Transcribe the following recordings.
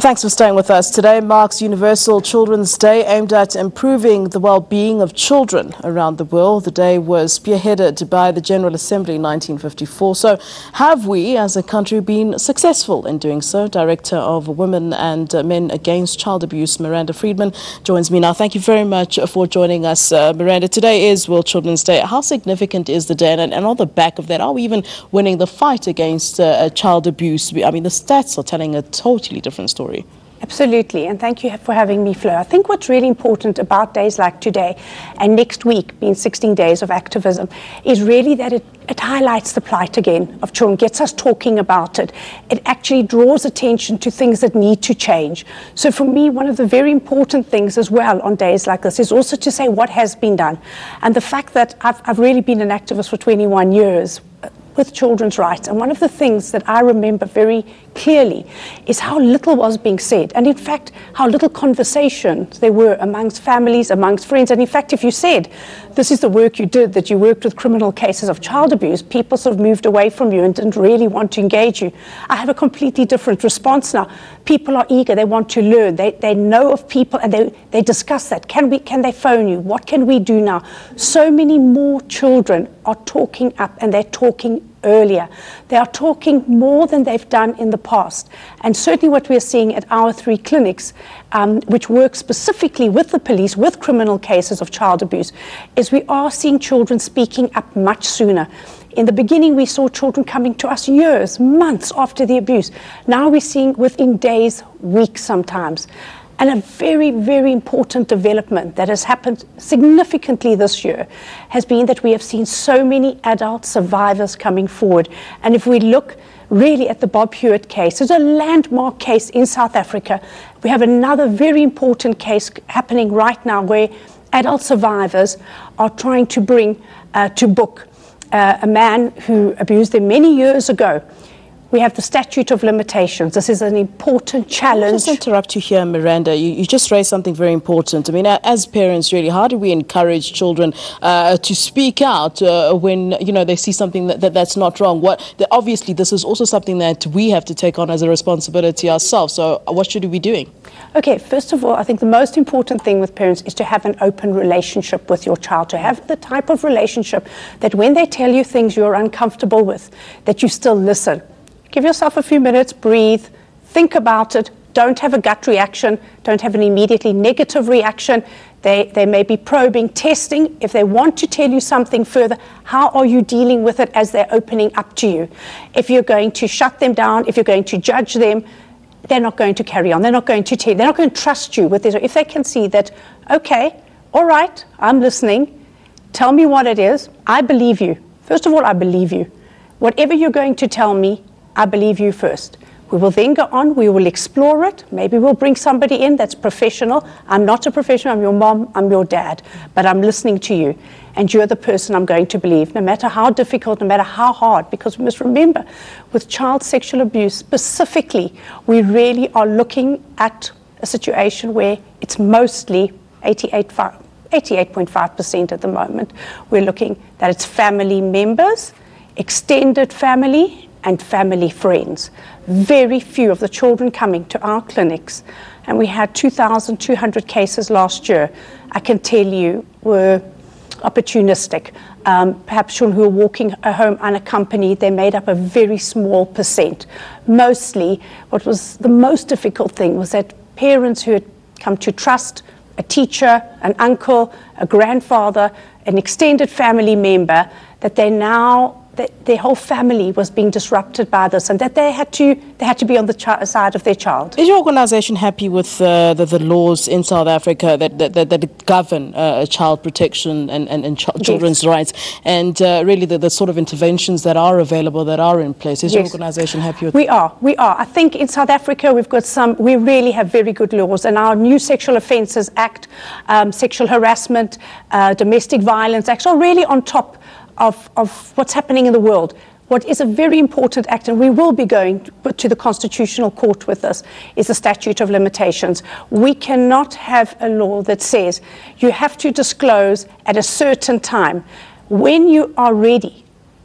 Thanks for staying with us. Today marks Universal Children's Day, aimed at improving the well-being of children around the world. The day was spearheaded by the General Assembly in 1954. So have we, as a country, been successful in doing so? Director of Women and Men Against Child Abuse, Miranda Friedmann, joins me now. Thank you very much for joining us, Miranda. Today is World Children's Day. How significant is the day? And on the back of that, are we even winning the fight against child abuse? I mean, the stats are telling a totally different story. Absolutely, and thank you for having me, Flo. I think what's really important about days like today and next week being 16 days of activism is really that it highlights the plight again of children, gets us talking about it. It actually draws attention to things that need to change. So for me, one of the very important things as well on days like this is also to say what has been done. And the fact that I've really been an activist for 21 years with children's rights, and one of the things that I remember very clearly is how little was being said, and in fact how little conversations there were amongst families, amongst friends. And in fact, if you said this is the work you did, that you worked with criminal cases of child abuse, people sort of moved away from you and didn't really want to engage you. I have a completely different response now. People are eager, they want to learn, they know of people, and they discuss that. Can they phone you? What can we do now? So many more children are talking up, and they're talking earlier. They are talking more than they've done in the past. And certainly what we're seeing at our 3 clinics, which work specifically with the police, with criminal cases of child abuse, is we are seeing children speaking up much sooner. In the beginning, we saw children coming to us years, months after the abuse. Now we're seeing within days, weeks sometimes. And a very, very important development that has happened significantly this year has been that we have seen so many adult survivors coming forward. And if we look really at the Bob Hewitt case, it's a landmark case in South Africa. We have another very important case happening right now where adult survivors are trying to bring to book a man who abused them many years ago. We have the statute of limitations. This is an important challenge. I'll just interrupt you here, Miranda. You just raised something very important. I mean, as parents, really, how do we encourage children to speak out when they see something that's not wrong? Obviously, this is also something that we have to take on as a responsibility ourselves. So what should we be doing? Okay, first of all, I think the most important thing with parents is to have an open relationship with your child, to have the type of relationship that when they tell you things you're uncomfortable with, that you still listen. Give yourself a few minutes, breathe, think about it, don't have a gut reaction, don't have an immediately negative reaction. They may be probing, testing. If they want to tell you something further, how are you dealing with it as they're opening up to you? If you're going to shut them down, if you're going to judge them, they're not going to carry on. They're not going to tell you. They're not going to trust you with this. If they can see that, okay, all right, I'm listening, tell me what it is, I believe you. First of all, I believe you. Whatever you're going to tell me, I believe you first. We will then go on, we will explore it. Maybe we'll bring somebody in that's professional. I'm not a professional, I'm your mom, I'm your dad, but I'm listening to you. And you're the person I'm going to believe, no matter how difficult, no matter how hard, because we must remember, with child sexual abuse specifically, we really are looking at a situation where it's mostly 88.5% at the moment. We're looking that it's family members, extended family, and family friends. Very few of the children coming to our clinics, and we had 2,200 cases last year, I can tell you were opportunistic. Perhaps children who are walking home unaccompanied, they made up a very small percent. Mostly, what was the most difficult thing was that parents who had come to trust a teacher, an uncle, a grandfather, an extended family member, that they now their whole family was being disrupted by this, and that they had to be on the side of their child. Is your organisation happy with the laws in South Africa that govern child protection and children's rights, and really the sort of interventions that are available, that are in place? Is your organisation happy with that? We are. I think in South Africa we really have very good laws, and our new Sexual Offences Act, Sexual Harassment, Domestic Violence Act are really on top of what's happening in the world. What is a very important act, and we will be going to the Constitutional Court with this, is the statute of limitations. We cannot have a law that says you have to disclose at a certain time. When you are ready,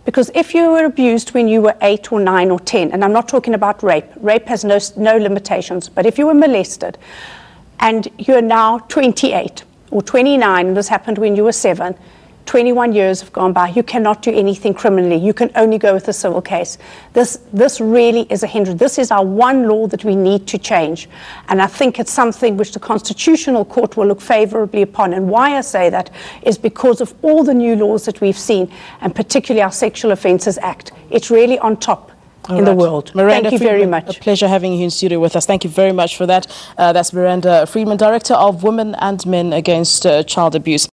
Because if you were abused when you were 8 or 9 or 10, and I'm not talking about rape, rape has no limitations, but if you were molested and you're now 28 or 29, and this happened when you were 7, 21 years have gone by, you cannot do anything criminally. You can only go with a civil case. This really is a hindrance. This is our one law that we need to change. And I think it's something which the Constitutional Court will look favorably upon. And why I say that is because of all the new laws that we've seen, and particularly our Sexual Offences Act. It's really on top in the world. Miranda Thank you very Friedmann, much. A pleasure having you in studio with us. Thank you very much for that. That's Miranda Friedmann, Director of Women and Men Against Child Abuse.